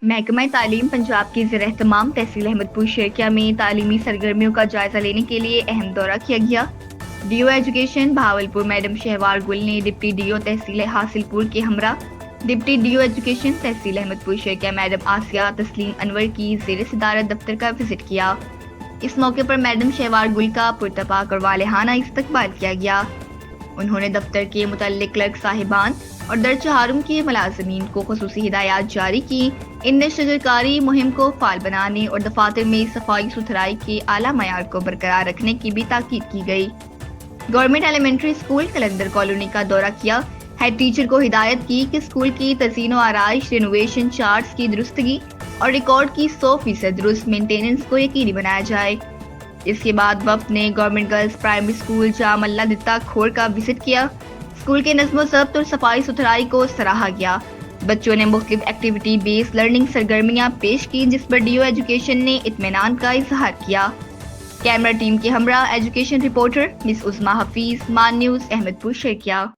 محکمہ تعلیم پنجاب کی زیر اہتمام تحصیل احمد پور شیرکیہ میں تعلیمی سرگرمیوں کا جائزہ لینے کے لیے اہم دورہ کیا گیا۔ D O education Bahawalpur madam Shahwar Gul نے ڈپٹی ڈی او تحصیل حاصل پور کے ہمراہ ڈپٹی ڈی او ایجوکیشن تحصیل احمد پور شیرکیہ میڈم آسیہ تسلیم انور کی زیر صدارت دفتر کا وزٹ کیا۔ اس موقع پر میڈم شہوار گل کا پرتپاک اور والہانہ استقبال کیا گیا۔ انہوں نے دفتر کے متعلق کلرک صاحبان اور درجہ ہارم کے ملازمین کو خصوصی ہدایات جاری کی۔ ان نے شجرکاری مہم کو فعال بنانے اور دفاتر میں صفائی ستھرائی کے اعلیٰ معیار کو برقرار رکھنے کی بھی تاکید کی گئی۔ Government elementary school Qalandar colony کا دورہ کیا۔ ہیڈ ٹیچر کو ہدایت کی کہ اسکول کی تزئین و آرائش، رینوویشن چارٹس کی درستگی اور ریکارڈ کی 100% درست مینٹیننس کو یقینی بنایا جائے۔ اس کے بعد وفد نے گورنمنٹ گرلز پرائمری اسکول جام اللہ دتا کھوڑ کا وزٹ کیا۔ اسکول کے نظم و ضبط اور صفائی ستھرائی کو سراہا گیا۔ بچوں نے مختلف ایکٹیویٹی بیس لرننگ سرگرمیاں پیش کی، جس پر ڈی او ایجوکیشن نے اطمینان کا اظہار کیا۔ کیمرہ ٹیم کے ہمراہ ایجوکیشن رپورٹر مس عظمیٰ حفیظ، مان نیوز، احمد پور شیرکیہ۔